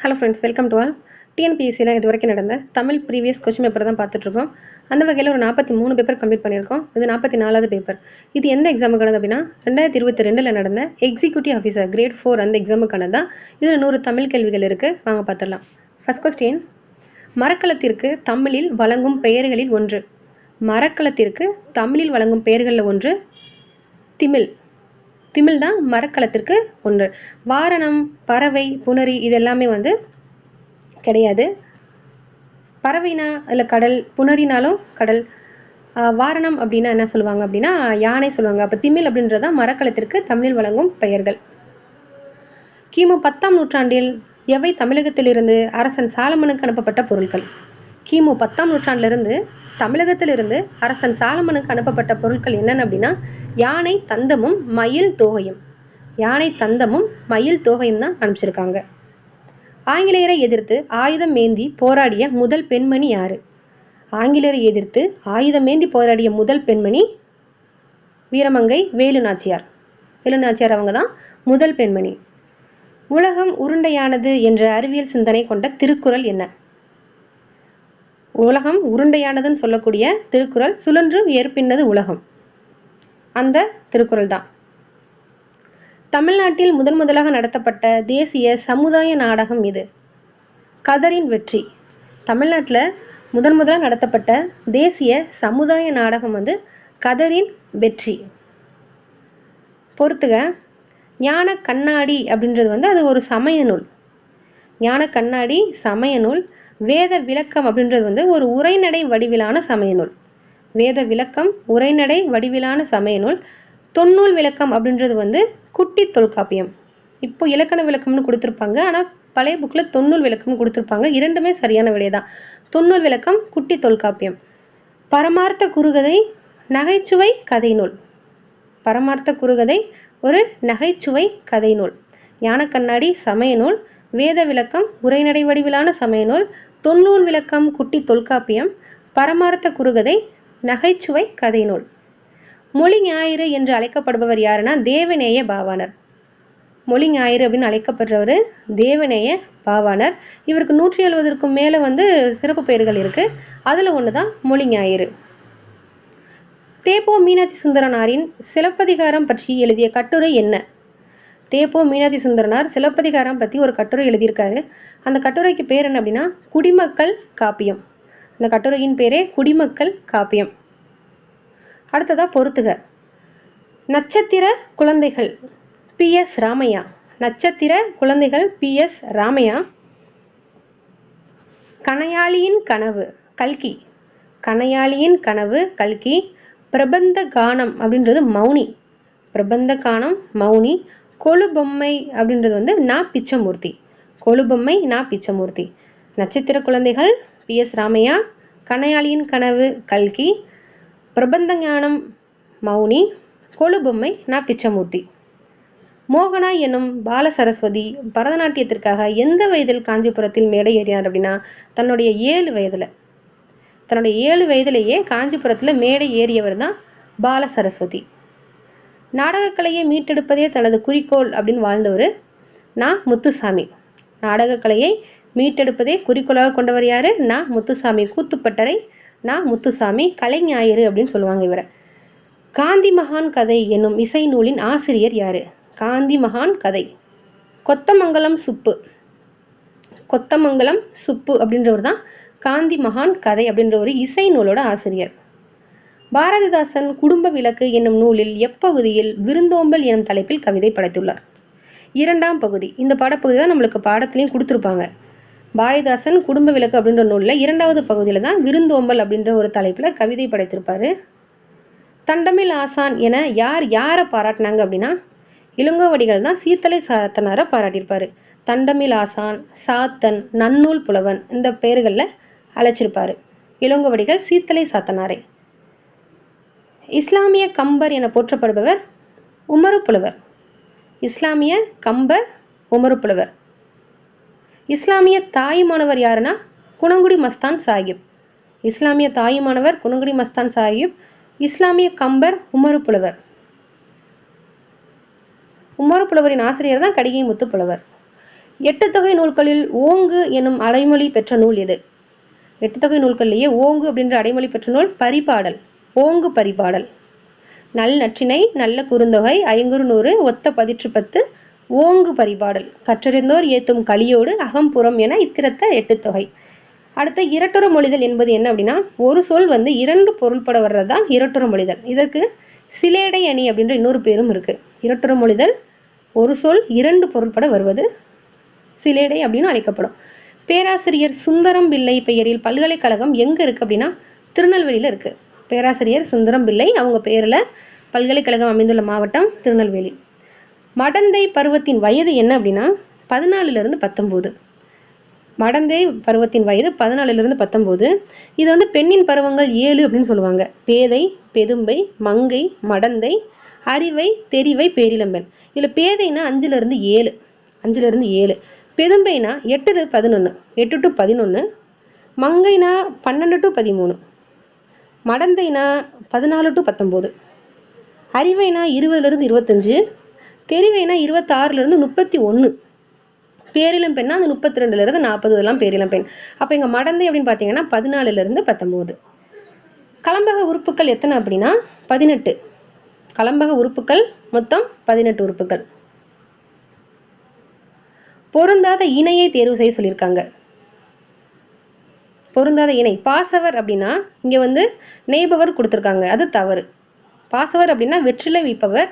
Hello friends, welcome to all. டிஎன்பிஎஸ்சியில் இது வரைக்கும் நடந்த தமிழ் ப்ரீவியஸ் கொஸ்டின் பேப்பர் தான் பார்த்துட்ருக்கோம். அந்த வகையில் ஒரு 43 பேப்பர் கம்ப்ளீட் பண்ணியிருக்கோம். இது 44வது பேப்பர். இது எந்த எக்ஸாமுக்கானது அப்படின்னா 2022 நடந்த எக்ஸிக்யூட்டிவ் ஆஃபீஸர் கிரேட் 4 அந்த எக்ஸாமுக்கானது தான். இதில் 100 தமிழ் கேள்விகள் இருக்குது. வாங்க பார்த்துடலாம். ஃபர்ஸ்ட் கொஸ்டின், மரக்கலத்திற்கு தமிழில் வழங்கும் பெயர்களில் ஒன்று. மரக்கலத்திற்கு தமிழில் வழங்கும் பெயர்களில் ஒன்று திமில். திமில் தான் மரக்கலத்திற்கு ஒன்று. வாரணம், பறவை, புணரி இது எல்லாமே கிடையாது. பறவைனா அதில் கடல், புணரினாலும் கடல். வாரணம் அப்படின்னா என்ன சொல்லுவாங்க அப்படின்னா யானை சொல்லுவாங்க. அப்போ திமில் அப்படின்றது தான் மரக்கலத்திற்கு தமிழில் வழங்கும் பெயர்கள். கிமு 10ஆம் நூற்றாண்டில் எவை தமிழகத்திலிருந்து அரசன் சாலமனுக்கு அனுப்பப்பட்ட பொருட்கள்? கிமு 10ஆம் நூற்றாண்டிலிருந்து தமிழகத்திலிருந்து அரசன் சாலமனுக்கு அனுப்பப்பட்ட பொருட்கள் என்னென்ன அப்படின்னா யானை தந்தமும் மயில் தோகையும். யானை தந்தமும் மயில் தோகையும் தான் அனுப்பிச்சிருக்காங்க. ஆங்கிலேயரை எதிர்த்து ஆயுதம் ஏந்தி போராடிய முதல் பெண்மணி யாரு? ஆங்கிலேயரை எதிர்த்து ஆயுதம் ஏந்தி போராடிய முதல் பெண்மணி வீரமங்கை வேலுநாச்சியார். வேலுநாச்சியார் அவங்க தான் முதல் பெண்மணி. உலகம் உருண்டையானது என்ற அறிவியல் சிந்தனை கொண்ட திருக்குறள் என்ன? உலகம் உருண்டையானதுன்னு சொல்லக்கூடிய திருக்குறள் சுழன்று ஏற்பின்னது உலகம். அந்த திருக்குறள் தான். தமிழ்நாட்டில் முதலாக நடத்தப்பட்ட தேசிய சமுதாய நாடகம் இது. கதரின் வெற்றி. தமிழ்நாட்டில் முதலாக நடத்தப்பட்ட தேசிய சமுதாய நாடகம் கதரின் வெற்றி. பொறுத்துக. ஞான கண்ணாடி அப்படின்றது அது ஒரு சமய நூல். ஞான கண்ணாடி சமய நூல். வேத விளக்கம் அப்படின்றது ஒரு உரைநடை வடிவிலான சமய நூல். வேத விளக்கம் உரைநடை வடிவிலான சமய நூல். தொன்னூல் விளக்கம் அப்படின்றது குட்டி தொல்காப்பியம். இப்போ இலக்கண விளக்கம்னு கொடுத்துருப்பாங்க, ஆனால் பழைய புக்கில் தொன்னூல் விளக்கம்னு கொடுத்துருப்பாங்க. இரண்டுமே சரியான விடை தான். தொன்னூல் விளக்கம், குட்டி தொல்காப்பியம். பரமார்த்த குறுகதை நகைச்சுவை கதை நூல். பரமார்த்த குறுகதை ஒரு நகைச்சுவை கதை நூல். ஞானக்கண்ணாடி சமய நூல். வேத விளக்கம் உரைநடை வடிவிலான சமய நூல். தொன்னூல் விளக்கம் குட்டி தொல்காப்பியம். பரமார்த்த குறுகதை நகைச்சுவை கதை நூல். மொழி ஞாயிறு என்று அழைக்கப்படுபவர் யாருன்னா தேவநேய பாவாணர். மொழி ஞாயிறு அப்படின்னு அழைக்கப்படுறவர் தேவநேய பாவாணர். இவருக்கு 170க்கும் மேலே சிறப்பு பெயர்கள் இருக்கு. அதில் ஒன்று தான் மொழி ஞாயிறு. தேப்போ மீனாட்சி சுந்தரனாரின் சிலப்பதிகாரம் பற்றி எழுதிய கட்டுரை என்ன? தேப்போ மீனாட்சி சுந்தரனார் சிலப்பதிகாரம் பற்றி ஒரு கட்டுரை எழுதியிருக்காரு. அந்த கட்டுரைக்கு பேர் என்ன அப்படின்னா குடிமக்கள் காப்பியம். அந்த கட்டுரையின் பேரே குடிமக்கள் காப்பியம். அடுத்ததா பொறுத்துக. நட்சத்திர குழந்தைகள் PS ராமையா. நட்சத்திர குழந்தைகள் PS ராமையா. கணையாளியின் கனவு கல்கி. கணையாளியின் கனவு கல்கி. பிரபந்த கானம் அப்படின்றது மௌனி. பிரபந்த கானம் மௌனி. கொலுபொம்மை அப்படின்றது நா பிச்சமூர்த்தி. கொலுபொம்மை நா பிச்சமூர்த்தி. நட்சத்திர குழந்தைகள் PS ராமையா. கணையாளியின் கனவு கல்கி. பிரபந்த ஞானம் மௌனி. கொலுபொம்மை நா பிச்சமூர்த்தி. மோகனா எனும் பால சரஸ்வதி பரதநாட்டியத்திற்காக எந்த வயதில் காஞ்சிபுரத்தில் மேடை ஏறினார் அப்படின்னா தன்னுடைய 7 வயதில். தன்னுடைய 7 வயதிலேயே காஞ்சிபுரத்தில் மேடை ஏறியவர் தான் பால சரஸ்வதி. நாடகக்கலையை மீட்டெடுப்பதே தனது குறிக்கோள் அப்படின்னு வாழ்ந்தவர் நா முத்துசாமி. நாடகக்கலையை மீட்டெடுப்பதே குறிக்கோளாக கொண்டவர் யாரு? நா முத்துசாமி. கூத்துப்பட்டறை நா முத்துசாமி. கலைஞாயிறு அப்படின்னு சொல்லுவாங்க இவரை. காந்தி மகான் கதை என்னும் இசை நூலின் ஆசிரியர் யாரு? காந்தி மகான் கதை கொத்தமங்கலம் சுப்பு. கொத்தமங்கலம் சுப்பு அப்படின்றவர் தான் காந்தி மகான் கதை அப்படின்ற ஒரு இசை நூலோட ஆசிரியர். பாரதிதாசன் குடும்ப விளக்கு என்னும் நூலில் எப்பகுதியில் விருந்தோம்பல் எனும் தலைப்பில் கவிதை படைத்துள்ளார்? 2ஆம் பகுதி. இந்த பாடப்பகுதி தான் நம்மளுக்கு பாடத்திலையும் கொடுத்துருப்பாங்க. பாரதிதாசன் குடும்ப விளக்கு அப்படின்ற நூலில் 2வது பகுதியில் தான் விருந்தோம்பல் அப்படின்ற ஒரு தலைப்பில் கவிதை படைத்திருப்பாரு. தண்டமில் ஆசான் என யாரை பாராட்டினாங்க அப்படின்னா இளங்கோவடிகள் தான் சீத்தலை சாத்தனாரை பாராட்டியிருப்பாரு. தண்டமில் ஆசான், சாத்தன், நன்னூல் புலவன் இந்த பெயர்களில் அழைச்சிருப்பாரு இளங்கோவடிகள் சீத்தலை சாத்தனாரை. இஸ்லாமிய கம்பர் என போற்றப்படுபவர் உமரு புலவர். இஸ்லாமிய கம்பர் உமரு புலவர். இஸ்லாமிய தாயுமானவர் யாருன்னா குணங்குடி மஸ்தான் சாஹிப். இஸ்லாமிய தாயுமானவர் குணங்குடி மஸ்தான் சாஹிப். இஸ்லாமிய கம்பர் உமரு புலவர். உமரு புலவரின் ஆசிரியர் தான் கடிகை முத்து புலவர். எட்டு தொகை நூல்களில் ஓங்கு எனும் அடைமொழி பெற்ற நூல் எது? எட்டு தொகை நூல்கள்லேயே ஓங்கு அப்படின்ற அடைமொழி பெற்ற நூல் பரிபாடல். ஓங்கு பரிபாடல். நல் நற்றிணை, நல்ல குறுந்தொகை, ஐங்குறு நூறு, ஒத்த பதிற்று பத்து, ஓங்கு பரிபாடல், கற்றறிந்தோர் ஏத்தும் கலியோடு, அகம்புறம் என இத்திரத்த எட்டு தொகை. அடுத்து இரட்டுற மொழிதல் என்பது என்ன அப்படின்னா, ஒரு சொல் வந்து இரண்டு பொருள்பட வர்றது தான் இரட்டுற மொழிதல். இதற்கு சிலேடை அணி அப்படின்ற இன்னொரு பேரும் இருக்கு. இரட்டுற மொழிதல் ஒரு சொல் இரண்டு பொருள்பட வருவது சிலேடை அப்படின்னு அழைக்கப்படும். பேராசிரியர் சுந்தரம் பிள்ளை பெயரில் பல்கலைக்கழகம் எங்கே இருக்குது அப்படின்னா திருநெல்வேலியில் இருக்குது. பேராசிரியர் சுந்தரம் பிள்ளை அவங்க பேரில் பல்கலைக்கழகம் அமைந்துள்ள மாவட்டம் திருநெல்வேலி. மடந்தை பருவத்தின் வயது என்ன அப்படின்னா 14லிருந்து 19. மடந்தை பருவத்தின் வயது 14லிருந்து 19. இது வந்து பெண்ணின் பருவங்கள் 7 அப்படின்னு சொல்லுவாங்க. பேதை, பெதும்பை, மங்கை, மடந்தை, அறிவை, தெரிவை, பேரிளம்பெண். இதில் பேதைனா 5லிருந்து 7. 5லிருந்து 7. பெதும்பைனா 8 to 11, 8 to 11. மங்கைனா 12 to 13. மடந்தைனா 14 to 19. அறிவைனா 20லிருந்து 25. தெரிவைனா 26லிருந்து 31. பேரிளம்பெண்ணா அந்த 32லிருந்து 40 இதெல்லாம் பேரிளம்பெண். அப்போ இங்கே மடந்தை அப்படின்னு பார்த்தீங்கன்னா 14லிருந்து 19. கலம்பக உறுப்புகள் எத்தனை அப்படின்னா 18. கலம்பக உறுப்புகள் மொத்தம் 18 உறுப்புகள். பொருந்தாத இணையை தேர்வு செய்ய சொல்லியிருக்காங்க. பொருந்தாத இணை பாசவர் அப்படின்னா இங்கே வந்து நெய்பவர் கொடுத்துருக்காங்க, அது தவறு. பாசவர் அப்படின்னா வெற்றிலை வைப்பவர்,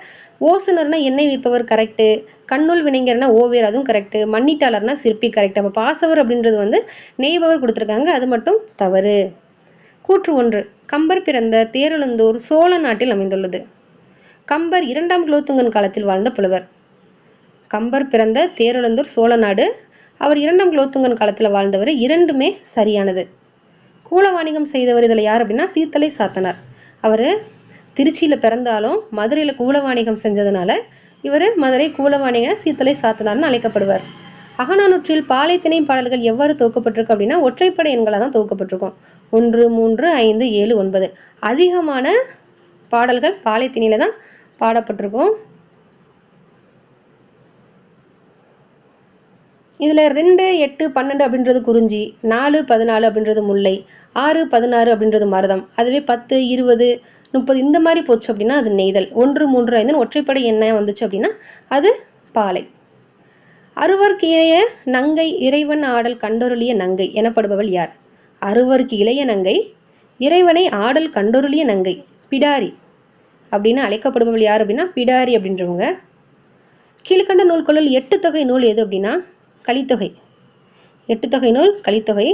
ஓசுனர்னா எண்ணெய் வைப்பவர் கரெக்டு, கண்ணுள் வினைஞர்னா ஓவியர் அதுவும் கரெக்டு, மண்ணிட்டாளர்னா சிற்பி கரெக்ட். அப்போ பாசவர் அப்படின்றது வந்து நெய்பவர் கொடுத்துருக்காங்க, அது மட்டும் தவறு. கூற்று 1. கம்பர் பிறந்த தேரெழுந்தூர் சோழ நாட்டில் அமைந்துள்ளது. கம்பர் 2ஆம் குலோத்துங்கன் காலத்தில் வாழ்ந்த புலவர். கம்பர் பிறந்த தேரெழுந்தூர் சோழ நாடு, அவர் 2ஆம் குலோத்துங்கன் காலத்தில் வாழ்ந்தவர். இரண்டுமே சரியானது. கூல வாணிகம் செய்தவர் இதில் யார் அப்படின்னா சீத்தலை சாத்தனார். அவர் திருச்சியில் பிறந்தாலும் மதுரையில் கூல வாணிகம் செஞ்சதுனால இவர் மதுரை கூலவாணிக சீத்தலை சாத்தனார்னு அழைக்கப்படுவார். அகநானூற்றில் பாலை திணை பாடல்கள் எவ்வாறு தொகுக்கப்பட்டிருக்கு அப்படின்னா ஒற்றைப்படை எண்களாக தான் தொகுக்கப்பட்டிருக்கும். 1, 3, 5, 7, 9. அதிகமான பாடல்கள் பாலை திணையில தான் பாடப்பட்டிருக்கும். இதில் 2, 8, 12 அப்படின்றது குறிஞ்சி, 4, 14 அப்படின்றது முல்லை, 6, 16 அப்படின்றது மருதம். அதுவே 10, 20, 30 இந்த மாதிரி போச்சு அப்படின்னா அது நெய்தல். 1, 3, 5 ஒற்றைப்படை என்ன வந்துச்சு அப்படின்னா அது பாலை. அறுவர்க்கு இளைய நங்கை இறைவன் ஆடல் கண்டொருளிய நங்கை எனப்படுபவள் யார்? அறுவர்க்கு இளைய நங்கை இறைவனை ஆடல் கண்டொருளிய நங்கை பிடாரி அப்படின்னு அழைக்கப்படுபவள் யார் அப்படின்னா பிடாரி அப்படின்றவங்க. கீழ்கண்ட நூல்களுள் 8 தொகை நூல் எது அப்படின்னா கலித்தொகை. 8 தொகை நூல் கலித்தொகை.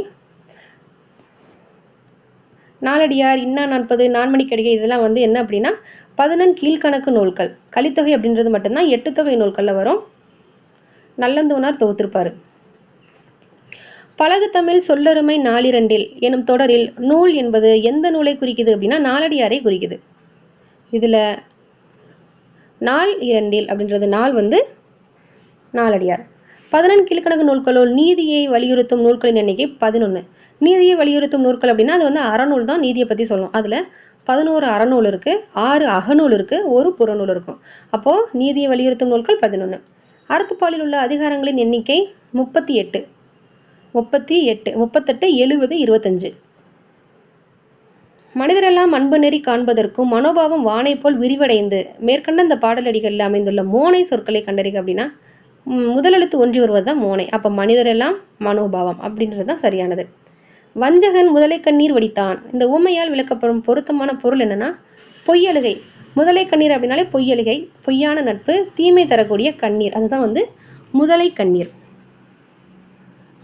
நாலடியார், இன்னா 40, நான்மணிக்கடிகை இதெல்லாம் வந்து என்ன அப்படின்னா 11 கீழ்கணக்கு நூல்கள். கலித்தொகை அப்படின்றது மட்டும்தான் 8 தொகை நூல்களில் வரும். நல்லந்தோனார் தொகுத்திருப்பாரு. பழகு தமிழ் சொல்லருமை நாளிரண்டில் எனும் தொடரில் நூல் என்பது எந்த நூலை குறிக்குது அப்படின்னா நாலடியாரை குறிக்குது. இதில் நாள் இரண்டில் அப்படின்றது நாள் வந்து நாலடியார். 11 கீழ்கணக்கு நூல்களுள் நீதியை வலியுறுத்தும் நூல்களின் எண்ணிக்கை 11. நீதியை வலியுறுத்தும் நூல்கள் அப்படின்னா அது வந்து அறநூல் தான் நீதியை பற்றி சொல்லும். அதில் 11 அறநூல் இருக்குது, 6 அகநூல் இருக்குது, 1 புறநூல் இருக்கும். அப்போது நீதியை வலியுறுத்தும் நூல்கள் 11. அறத்துப்பாலில் உள்ள அதிகாரங்களின் எண்ணிக்கை 38. 38, 70, 25. மனிதரெல்லாம் அன்பு நெறி காண்பதற்கும் மனோபாவம் வானை போல் விரிவடைந்து மேற்கண்ட இந்த பாடலடிகளில் அமைந்துள்ள மோனை சொற்களை கண்டறிக அப்படின்னா முதலெழுத்து ஒன்றி வருவது தான் மோனை. அப்போ மனிதரெல்லாம் மனோபாவம் அப்படின்றது தான் சரியானது. வஞ்சகன் முதலை கண்ணீர் வடித்தான். இந்த ஊமையால் விளக்கப்படும் பொருத்தமான பொருள் என்னன்னா பொய்யழுகை. முதலை கண்ணீர் அப்படின்னாலே பொய்யழுகை, பொய்யான நட்பு, தீமை தரக்கூடிய கண்ணீர், அதுதான் வந்து முதலை கண்ணீர்.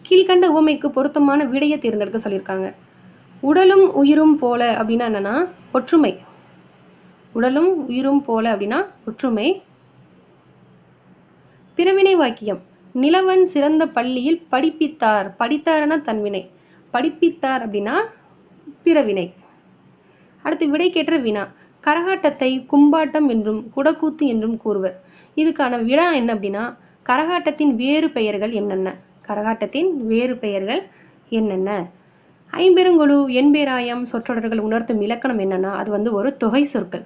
கீழ்கண்ட ஊமைக்கு பொருத்தமான விடையை தேர்ந்தெடுக்க சொல்லியிருக்காங்க. உடலும் உயிரும் போல அப்படின்னா என்னன்னா ஒற்றுமை. உடலும் உயிரும் போல அப்படின்னா ஒற்றுமை. பிறவினை வாக்கியம். நிலவன் சிறந்த பள்ளியில் படிப்பித்தார். படித்தார்னா தன்வினை, படிப்பித்தார் அப்படின்னா பிறவினை. அடுத்து விடைக்கேற்ற வினா. கரகாட்டத்தை கும்பாட்டம் என்றும் குடக்கூத்து என்றும் கூறுவர். இதுக்கான வினா என்ன அப்படின்னா கரகாட்டத்தின் வேறு பெயர்கள் என்னென்ன? கரகாட்டத்தின் வேறு பெயர்கள் என்னென்ன? ஐம்பெருங்கொழு எண்பேராயம் சொற்றொடர்கள் உணர்த்தும் இலக்கணம் என்னன்னா அது வந்து ஒரு தொகை சொற்கள்.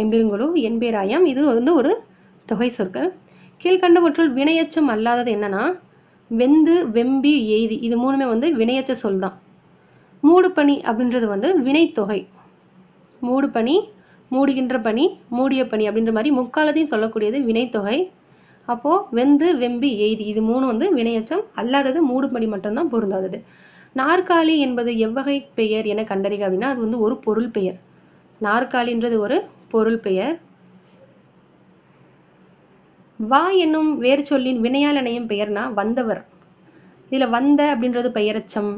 ஐம்பெருங்கொழு எண்பேராயம் இது வந்து ஒரு தொகை சொற்கள். கீழ்கண்டவற்றுள் வினையச்சம் அல்லாதது என்னன்னா வெந்து வெம்பி எய்தி இது மூணுமே வந்து வினையச்ச சொல் தான். மூடுபனி அப்படின்றது வந்து வினைத்தொகை. மூடுபனி, மூடுகின்ற பனி, மூடிய பனி அப்படின்ற மாதிரி முக்காலத்தையும் சொல்லக்கூடியது வினைத்தொகை. அப்போ வெந்து வெம்பி எய்தி இது மூணு வந்து வினையச்சம், அல்லாதது மூடுபனி மட்டும்தான் பொருந்தாதது. நாற்காலி என்பது எவ்வகை பெயர் என கண்டறிக அப்படின்னா அது வந்து ஒரு பொருள் பெயர். நாற்காலின்றது ஒரு பொருள் பெயர். வா என்னும் வேறு சொல்லின் வினையால் இணையும் பெயர்னா வந்தவர். இதுல வந்த அப்படின்றது பெயரச்சம்,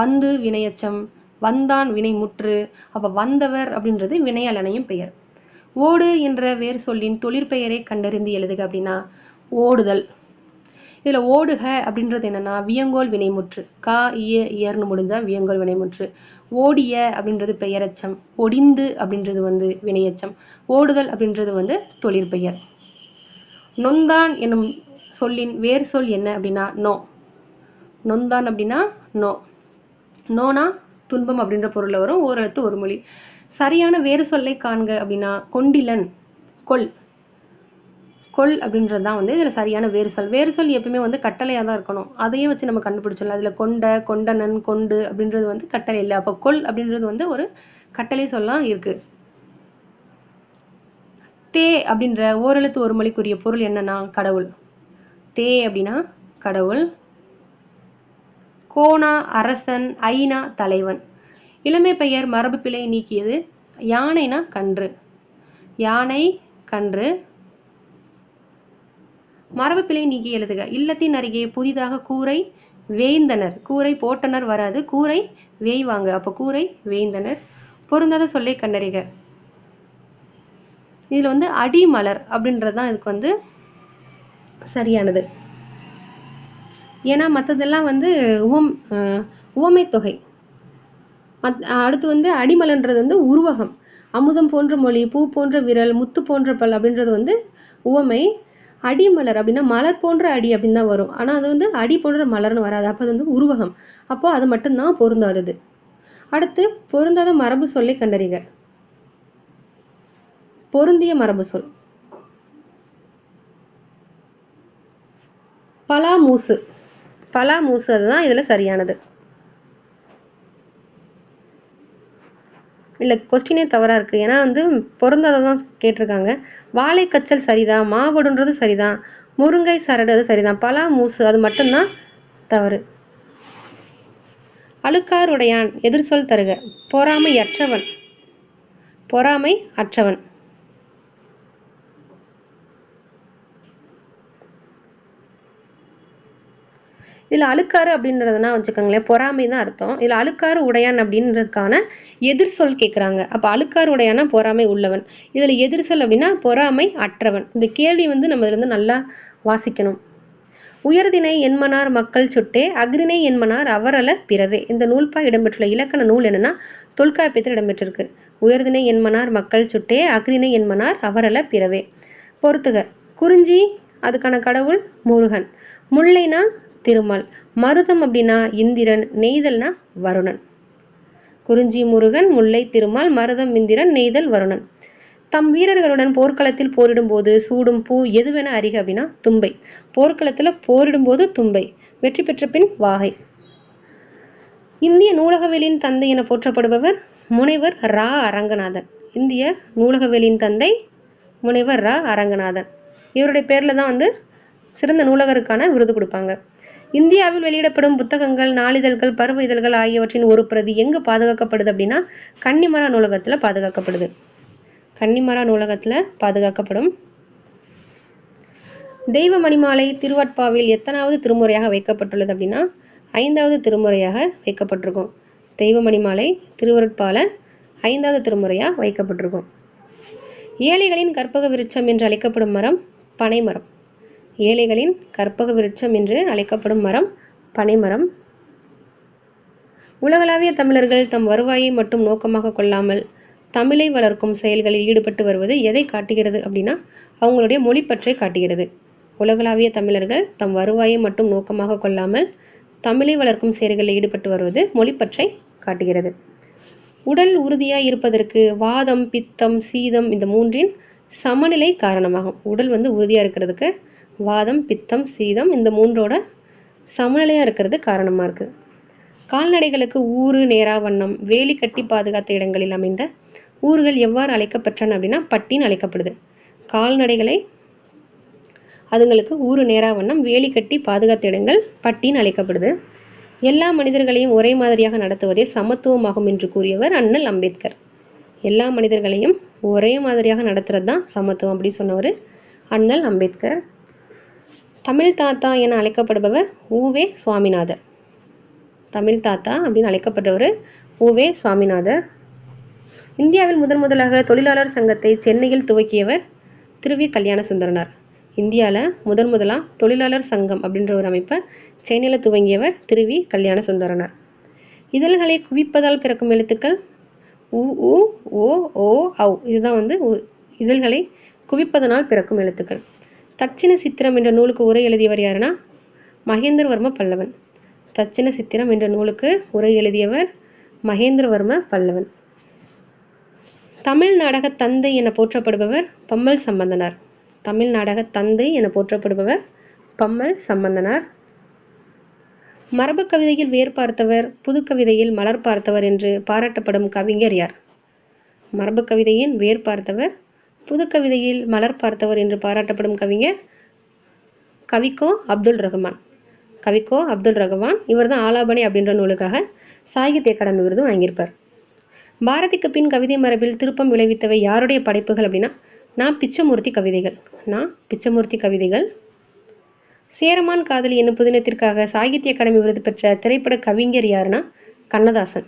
வந்து வினையச்சம், வந்தான் வினைமுற்று. அப்ப வந்தவர் அப்படின்றது வினையால் இணையும் பெயர். ஓடு என்ற வேறு சொல்லின் தொழிற்பெயரை கண்டறிந்து எழுதுக அப்படின்னா ஓடுதல். இதுல ஓடுக அப்படின்றது என்னன்னா வியங்கோல் வினைமுற்று. கா இயர்னு முடிஞ்சா வியங்கோல் வினைமுற்று. ஓடிய அப்படின்றது பெயரச்சம், ஒடிந்து அப்படின்றது வந்து வினையச்சம், ஓடுதல் அப்படின்றது வந்து தொழிற்பெயர். நொந்தான் என்னும் சொல்லின் வேறு சொல் என்ன அப்படின்னா நோ. நொந்தான் அப்படின்னா நோ. நோனா துன்பம் அப்படின்ற பொருள்ல வரும், ஓரெழுத்து ஒரு மொழி. சரியான வேறு சொல்லை காண்க அப்படின்னா கொண்டிலன், கொல். கொல் அப்படின்றது தான் வந்து இதில் சரியான வேறு சொல். வேறு சொல் எப்பவுமே வந்து கட்டளையாக தான் இருக்கணும், அதையே வச்சு நம்ம கண்டுபிடிச்சிடலாம். அதில் கொண்ட, கொண்டனன், கொண்டு அப்படின்றது வந்து கட்டளை இல்லை. அப்போ கொல் அப்படின்றது வந்து ஒரு கட்டளை சொல்லலாம் இருக்கு. தே அப்படின்ற ஓரெழுத்து ஒரு மொழிக்குரிய பொருள் என்னன்னா கடவுள். தே அப்படின்னா கடவுள். கோனா அரசன், ஐனா தலைவன். இளமை பெயர் மரபு பிழை நீக்கியது. யானைனா கன்று. யானை கன்று. மரபு பிழை நீக்கி எழுதுக. இல்லத்தின் அருகே புதிதாக கூரை வேய்ந்தனர். கூரை போட்டனர் வராது, கூரை வேய்வாங்க. அப்போ கூரை வேய்ந்தனர். பொருந்தாத சொல்லை கண்டறிக. இதுல வந்து அடிமலர் அப்படின்றது தான் இதுக்கு வந்து சரியானது. ஏன்னா மற்றதெல்லாம் வந்து உவமை தொகை. அடுத்து வந்து அடிமலர்ன்றது வந்து உருவகம். அமுதம் போன்ற மொழி, பூ போன்ற விரல், முத்து போன்ற பல் அப்படின்றது வந்து உவமை. அடிமலர் அப்படின்னா மலர் போன்ற அடி அப்படின்னு தான் வரும், ஆனால் அது வந்து அடி போன்ற மலர்னு வராது. அப்போ அது வந்து உருவகம். அப்போ அது மட்டும்தான் பொருந்தாதது. அடுத்து பொருந்தாத மரபு சொல்லை கண்டறிக. பொருந்திய மரபு சொல் பலாமூசு. பலாமூசு அதுதான் இதுல சரியானது. இல்லை கொஸ்டினே தவறாக இருக்குது, ஏன்னா வந்து பொருந்தாத தான் கேட்டிருக்காங்க. வாழைக்கச்சல் சரிதான், மாவடுன்றது சரிதான், முருங்கை சரடு அது சரிதான், பலா மூசு அது மட்டும்தான் தவறு. அழுக்கார் உடையான் எதிர் சொல் தருக. பொறாமை அற்றவன். பொறாமை அற்றவன். இதில் அழுக்காறு அப்படின்றதுனா வச்சுக்கோங்களேன், பொறாமை தான் அர்த்தம். இதில் அழுக்காறு உடையான் அப்படின்றதுக்கான எதிர் சொல் கேட்குறாங்க. அப்போ அழுக்காறு உடையானா பொறாமை உள்ளவன். இதில் எதிர் சொல் அப்படின்னா பொறாமை அற்றவன். இந்த கேள்வி வந்து நம்ம இதுல இருந்து நல்லா வாசிக்கணும். உயர்திணை என்மனார் மக்கள் சுட்டே, அக்ரிணை என்மனார் அவரல பிறவே. இந்த நூல்பா இடம்பெற்றுள்ள இலக்கண நூல் என்னன்னா தொல்காப்பியத்தில் இடம்பெற்றிருக்கு. உயர்திணை என்மனார் மக்கள் சுட்டே, அக்ரிணை என்மனார் அவரல பிறவே. பொறுத்துக. குறிஞ்சி அதுக்கான கடவுள் முருகன். முல்லைனா திருமால். மருதம் அப்படின்னா இந்திரன். நெய்தல்னா வருணன். குறிஞ்சி முருகன், முல்லை திருமால், மருதம் இந்திரன், நெய்தல் வருணன். தம் வீரர்களுடன் போர்க்களத்தில் போரிடும் போது சூடும் பூ எதுவென அறிக அப்படின்னா தும்பை. போர்க்களத்தில் போரிடும் போது தும்பை, வெற்றி பெற்ற பின் வாகை. இந்திய நூலகவியலின் தந்தை என போற்றப்படுபவர் முனைவர் ரா அரங்கநாதன். இந்திய நூலகவியலின் தந்தை முனைவர் ரா அரங்கநாதன். இவருடைய பேர்ல தான் வந்து சிறந்த நூலகருக்கான விருது கொடுப்பாங்க. இந்தியாவில் வெளியிடப்படும் புத்தகங்கள், நாளிதழ்கள், பருவ இதழ்கள் ஆகியவற்றின் ஒரு பிரதி எங்கு பாதுகாக்கப்படுது அப்படின்னா கன்னிமரா நூலகத்துல பாதுகாக்கப்படுது. கன்னிமரா நூலகத்துல பாதுகாக்கப்படும். தெய்வ மணிமாலை திருவட்பாவில் எத்தனாவது திருமுறையாக வைக்கப்பட்டுள்ளது அப்படின்னா 5வது திருமுறையாக வைக்கப்பட்டிருக்கும். தெய்வ மணிமாலை திருவருட்பால 5வது திருமுறையாக வைக்கப்பட்டிருக்கும். ஏழைகளின் கற்பக விருட்சம் என்று அழைக்கப்படும் மரம் பனைமரம். ஏழைகளின் கற்பக விருட்சம் என்று அழைக்கப்படும் மரம் பனைமரம். உலகளாவிய தமிழர்கள் தம் வருவாயை மட்டும் நோக்கமாக கொள்ளாமல் தமிழை வளர்க்கும் செயல்களில் ஈடுபட்டு வருவது எதை காட்டுகிறது அப்படின்னா அவங்களுடைய மொழிப்பற்றை காட்டுகிறது. உலகளாவிய தமிழர்கள் தம் வருவாயை மட்டும் நோக்கமாக கொள்ளாமல் தமிழை வளர்க்கும் செயல்களில் ஈடுபட்டு வருவது மொழிப்பற்றை காட்டுகிறது. உடல் உறுதியாய் இருப்பதற்கு வாதம், பித்தம், சீதம் இந்த மூன்றின் சமநிலை காரணமாகும். உடல் வந்து உறுதியாக இருக்கிறதுக்கு வாதம், பித்தம், சீதம் இந்த மூன்றோட சமநிலையாக இருக்கிறது காரணமாக இருக்குது. கால்நடைகளுக்கு ஊறு நேரா வண்ணம் வேலி கட்டி பாதுகாத்த இடங்களில் அமைந்த ஊர்கள் எவ்வாறு அழைக்கப்பட்டன அப்படின்னா பட்டின்னு அழைக்கப்படுது. கால்நடைகளை அதுங்களுக்கு ஊறு நேரா வண்ணம் வேலி கட்டி பாதுகாத்த இடங்கள் பட்டின்னு அழைக்கப்படுது. எல்லா மனிதர்களையும் ஒரே மாதிரியாக நடத்துவதே சமத்துவமாகும் என்று கூறியவர் அண்ணல் அம்பேத்கர். எல்லா மனிதர்களையும் ஒரே மாதிரியாக நடத்துறது தான் சமத்துவம் அப்படி சொன்னவர் அண்ணல் அம்பேத்கர். தமிழ் தாத்தா என அழைக்கப்படுபவர் உவே சுவாமிநாதர். தமிழ் தாத்தா அப்படின்னு அழைக்கப்படுறவர் உவே சுவாமிநாதர். இந்தியாவில் முதலாக தொழிலாளர் சங்கத்தை சென்னையில் துவக்கியவர் திருவி கல்யாண சுந்தரனார். இந்தியாவில் முதலாக தொழிலாளர் சங்கம் அப்படின்ற ஒரு அமைப்பை சென்னையில் துவங்கியவர் திருவி கல்யாண சுந்தரனார். இதழ்களை குவிப்பதால் பிறக்கும் எழுத்துக்கள் உ உ ஓ ஓ ஔ. இதுதான் இதழ்களை குவிப்பதனால் பிறக்கும் எழுத்துக்கள். தட்சிண சித்திரம் என்ற நூலுக்கு உரை எழுதியவர் யாருன்னா மகேந்திரவர்ம பல்லவன். தட்சிண சித்திரம் என்ற நூலுக்கு உரை எழுதியவர் மகேந்திரவர்ம பல்லவன். தமிழ் நாடக தந்தை என போற்றப்படுபவர் பம்மல் சம்பந்தனார். தமிழ் நாடக தந்தை என போற்றப்படுபவர் பம்மல் சம்பந்தனார். மரபு கவிதையில் வேர் பார்த்தவர், புது கவிதையில் மலர் பார்த்தவர் என்று பாராட்டப்படும் கவிஞர் யார்? மரபு கவிதையில் வேர் பார்த்தவர், புது கவிதையில் மலர் பார்த்தவர் என்று பாராட்டப்படும் கவிஞர் கவிக்கோ அப்துல் ரஹ்மான். கவிக்கோ அப்துல் ரஹ்மான். இவர் தான் ஆலாபனை அப்படின்ற நூலுக்காக சாகித்ய அகாடமி விருது வாங்கியிருப்பார். பாரதிக்கு பின் கவிதை மரபில் திருப்பம் விளைவித்தவை யாருடைய படைப்புகள் அப்படின்னா பிச்சமூர்த்தி கவிதைகள். சேரமான் காதலி என்னும் புதினத்திற்காக சாகித்ய அகாடமி விருது பெற்ற திரைப்பட கவிஞர் யாருன்னா கண்ணதாசன்.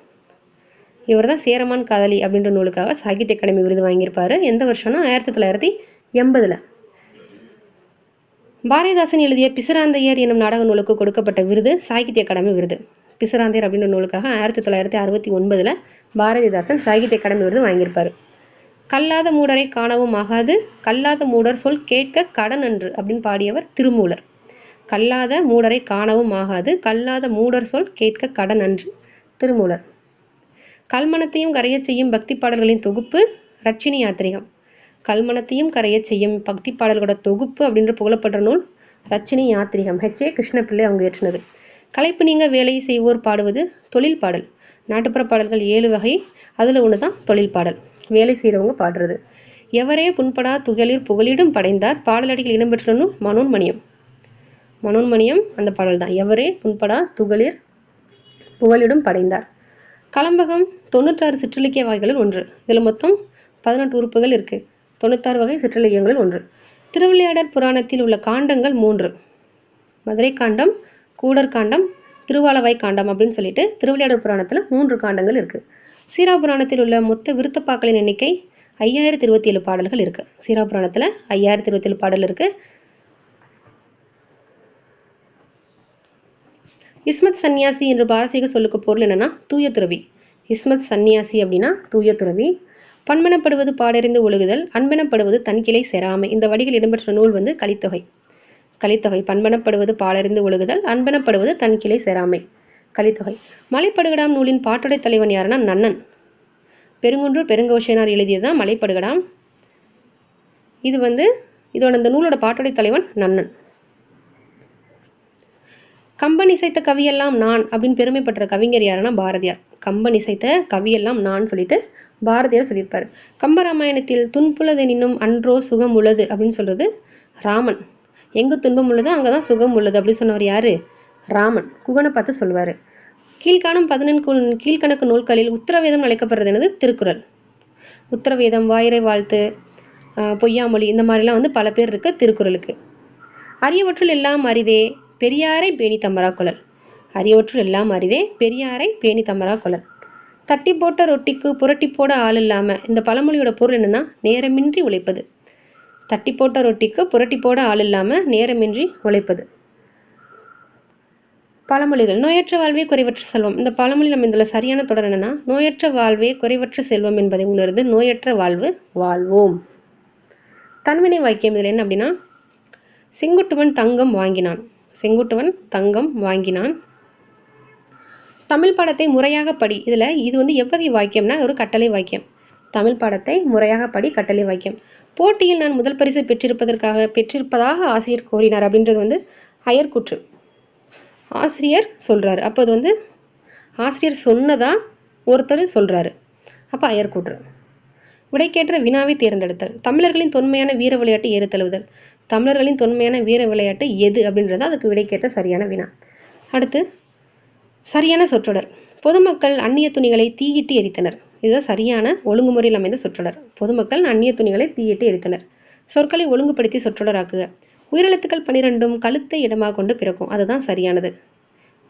இவர் தான் சேரமான் காதலி அப்படின்ற நூலுக்காக சாகித்ய அகாடமி விருது வாங்கியிருப்பாரு. எந்த வருஷம்னா 1980. பாரதிதாசன் எழுதிய பிசிராந்தையர் என்னும் நாடக நூலுக்கு கொடுக்கப்பட்ட விருது சாகித்ய அகாடமி விருது. பிசிராந்தையர் அப்படின்ற நூலுக்காக 1969 பாரதிதாசன் சாகித்ய அகாடமி விருது வாங்கியிருப்பார். கல்லாத மூடரை காணவும் ஆகாது, கல்லாத மூடர் சொல் கேட்க கடன் அன்று அப்படின்னு பாடியவர் திருமூலர். கல்லாத மூடரை காணவும் ஆகாது, கல்லாத மூடர் சொல் கேட்க கடன் அன்று திருமூலர். கல்மனத்தையும் கரையச் செய்யும் பக்தி பாடல்களின் தொகுப்பு ரட்சினி யாத்திரிகம். கல்மனத்தையும் கரையச் செய்யும் பக்தி பாடல்களோட தொகுப்பு அப்படின்ற புகழப்படுற நூல் ரட்சினி யாத்திரிகம். H.A. கிருஷ்ணபிள்ளை அவங்க ஏற்றினது. களைப்பு நீங்க வேலை செய்வோர் பாடுவது தொழில் பாடல். நாட்டுப்புற பாடல்கள் 7 வகை, அதில் ஒன்று தான் தொழில் பாடல். வேலை செய்கிறவங்க பாடுறது. எவரே புண்படா துகளிர் புகலிடும் படைந்தார் பாடலடிகள் இடம்பெற்ற நூல் மனோன்மணியம். மனோன்மணியம் அந்த பாடல் தான். எவரே புண்படா துகளிர் புகலிடும் படைந்தார். கலம்பகம் 96 சிற்றிலக்கிய வகைகளில் ஒன்று. இதில் மொத்தம் 18 உறுப்புகள் இருக்குது. 96 வகை சிற்றிலக்கியங்களில் ஒன்று. திருவிளையாடற் புராணத்தில் உள்ள காண்டங்கள் 3. மதுரை காண்டம், கூடர் காண்டம், திருவாலவாய் காண்டம் அப்படின்னு சொல்லிட்டு திருவிளையாடற் புராணத்தில் 3 காண்டங்கள் இருக்குது. சீரா புராணத்தில் உள்ள மொத்த விருத்தப்பாக்களின் எண்ணிக்கை 5027 பாடல்கள் இருக்குது. சீரா புராணத்தில் 5027 பாடல் இருக்குது. இஸ்மத் சன்னியாசி என்று பாரசீக சொல்லுக்கு பொருள் என்னன்னா தூய துறவி. இஸ்மத் சன்னியாசி அப்படின்னா தூய துறவி. பண்பெனப்படுவது பாடறிந்து ஒழுகுதல், அன்பெனப்படுவது தன்கிளை செராமை. இந்த வடிகள் இடம்பெற்ற நூல் கலித்தொகை. கலித்தொகை. பண்பெனப்படுவது பாடறிந்து ஒழுகுதல், அன்பெனப்படுவது தன்கிளை செராமை. கலித்தொகை. மலைப்படுகடாம் நூலின் பாட்டுடை தலைவன் யாருன்னா நன்னன். பெருங்குன்றூர் பெருங்கோஷனார் எழுதியதுதான் மலைப்படுகடாம். இதோட இந்த நூலோட பாட்டுடை தலைவன் நன்னன். கம்பன் இசைத்த கவியெல்லாம் நான் அப்படின்னு பெருமைப்பட்ட கவிஞர் யாருன்னா பாரதியார். கம்பன் இசைத்த கவியெல்லாம் நான் சொல்லிட்டு பாரதியார் சொல்லியிருப்பாரு. கம்பராமாயணத்தில் துன்புள்ளதெனினும் அன்றோ சுகம் உள்ளது அப்படின்னு சொல்றது ராமன். எங்கு துன்பம் உள்ளதோ அங்கதான் சுகம் உள்ளது அப்படின்னு சொன்னவர் யாரு? ராமன். குகனை பார்த்து சொல்லுவாரு. கீழ்காணும் 14 கீழ்கணக்கு நூல்களில் உத்தரவேதம் அழைக்கப்படுறது என்னது? திருக்குறள். உத்தரவேதம், வாயிறை வாழ்த்து, பொய்யாமொழி, இந்த மாதிரிலாம் பல பேர் இருக்கு திருக்குறளுக்கு. அரியவற்றுள் எல்லாம் அரிதே பெரியாரை பேணி தமரா கொள்ளல். அரியவற்றுள் எல்லாம் அரிதே பெரியாரை பேணி தமரா கொள்ளல். தட்டி போட்ட ரொட்டிக்கு புரட்டி போட ஆள் இல்லாம. இந்த பழமொழியோட பொருள் என்னன்னா நேரமின்றி உழைப்பது. தட்டி போட்ட ரொட்டிக்கு புரட்டி போட ஆள் இல்லாம நேரமின்றி உழைப்பது. பழமொழிகள். நோயற்ற வாழ்வே குறைவற்ற செல்வம். இந்த பழமொழி நம்ம இதில் சரியான தொடர் என்னன்னா நோயற்ற வாழ்வே குறைவற்ற செல்வம் என்பதை உணர்ந்து நோயற்ற வாழ்வு வாழ்வோம். தன்வினை வாக்கியம் இதில் என்ன அப்படின்னா செங்குட்டுவன் தங்கம் வாங்கினான். செங்குட்டுவன் தங்கம் வாங்கினான். தமிழ் பாடத்தை முறையாக படி. இது எவ்வகை வாக்கியம்னா ஒரு கட்டளை வாக்கியம். தமிழ் பாடத்தை முறையாக படி கட்டளை வாக்கியம். போட்டியில் நான் முதல் பரிசு பெற்றிருப்பதாக ஆசிரியர் கோரினார் அப்படின்றது அயர்கூற்று. ஆசிரியர் சொல்கிறாரு. அப்போ அது வந்து ஆசிரியர் சொன்னதா ஒருத்தர் சொல்கிறாரு. அப்போ அயர்க்கூற்று. விடைக்கேற்ற வினாவை தேர்ந்தெடுத்தல். தமிழர்களின் தொன்மையான வீர விளையாட்டு ஏறு தழுவுதல். தமிழர்களின் தொன்மையான வீர விளையாட்டு எது அப்படின்றது அதுக்கு விடைக்கேற்ற சரியான வினா. அடுத்து சரியான சொற்றொடர். பொதுமக்கள் அந்நிய துணிகளை தீயிட்டு எரித்தனர். இதுதான் சரியான ஒழுங்குமுறையில் அமைந்த சொற்றொடர். பொதுமக்கள் அந்நிய துணிகளை தீயிட்டு எரித்தனர். சொற்களை ஒழுங்குபடுத்தி சொற்றொடராக்குக. உயிரெழுத்துக்கள் 12ம் கழுத்தை இடமாக கொண்டு பிறக்கும். அதுதான் சரியானது.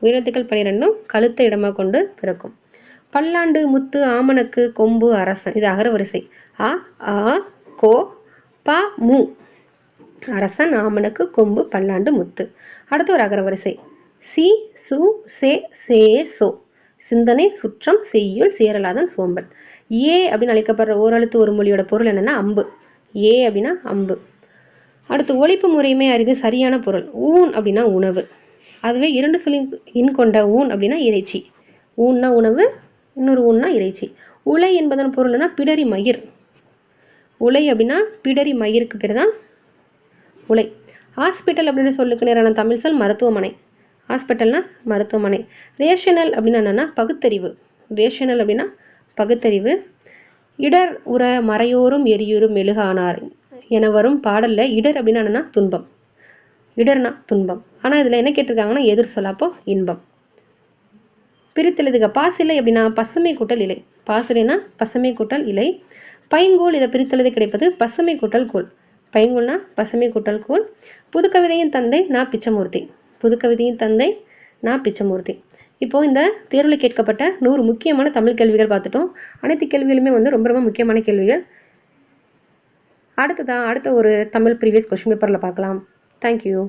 உயிரெழுத்துக்கள் 12ம் கழுத்தை இடமாக கொண்டு பிறக்கும். பல்லாண்டு, முத்து, ஆமணக்கு, கொம்பு, அரசன். இது அகரவரிசை. அ, ஆ, கோ, ப, மு. அரசன், ஆமணக்கு, கொம்பு, பல்லாண்டு, முத்து. அடுத்து ஒரு அகரவரிசை. சி, சு, சே, சே, சோ. சிந்தனை, சுற்றம், செய்யுள், சேரலாதன், சோம்பல். ஏ அப்படின்னு அழைக்கப்படுற ஓரெழுத்து ஒரு மொழியோட பொருள் என்னன்னா அம்பு. ஏ அப்படின்னா அம்பு. அடுத்து ஒலிப்பு முறையுமே அறிந்து சரியான பொருள். ஊன் அப்படின்னா உணவு. அதுவே 2 சொல்லி இன் கொண்ட ஊன் அப்படின்னா இறைச்சி. ஊன்னா உணவு, இன்னொரு ஊன்னா இறைச்சி. உலை என்பதன் பொருள்னா பிடரி மயிர். உலை அப்படின்னா பிடரி மயிருக்கு பேர் தான் உலை. ஹாஸ்பிட்டல் அப்படின்னு சொல்லுக்கு நேரான தமிழ் சொல் மருத்துவமனை. ஹாஸ்பிட்டல்னா மருத்துவமனை. ரேஷனல் அப்படின்னா என்னன்னா பகுத்தறிவு. ரேஷனல் அப்படின்னா பகுத்தறிவு. இடர் உற மறையோரும் எரியூரும் மெழுகானார் என வரும் பாடலில் இடர் அப்படின்னா என்னன்னா துன்பம். இடர்னா துன்பம். ஆனால் இதில் என்ன கேட்டிருக்காங்கன்னா எதிர் சொல். அப்போ இன்பம். பிரித்தெழுதுக. பாசிலை அப்படின்னா பசுமை கூட்டல் இலை. பாசிலைனா பசுமை கூட்டல் இலை. பைங்கூழ் இதை பிரித்தெழுது கிடைப்பது பசுமை கூட்டல் கூழ். பைங்கூழ்னா பசுமை கூட்டல் கூழ். புதுக்கவிதையின் தந்தை நா பிச்சமூர்த்தி. புதுக்கவிதையின் தந்தை நா பிச்சமூர்த்தி. இப்போது இந்த தேர்வில் கேட்கப்பட்ட 100 முக்கியமான தமிழ் கேள்விகள் பார்த்துட்டோம். அனைத்து கேள்விகளுமே வந்து ரொம்ப ரொம்ப முக்கியமான கேள்விகள். அடுத்த ஒரு தமிழ் ப்ரீவியஸ் கொஸ்டின் பேப்பரில் பார்க்கலாம். தேங்க்யூ.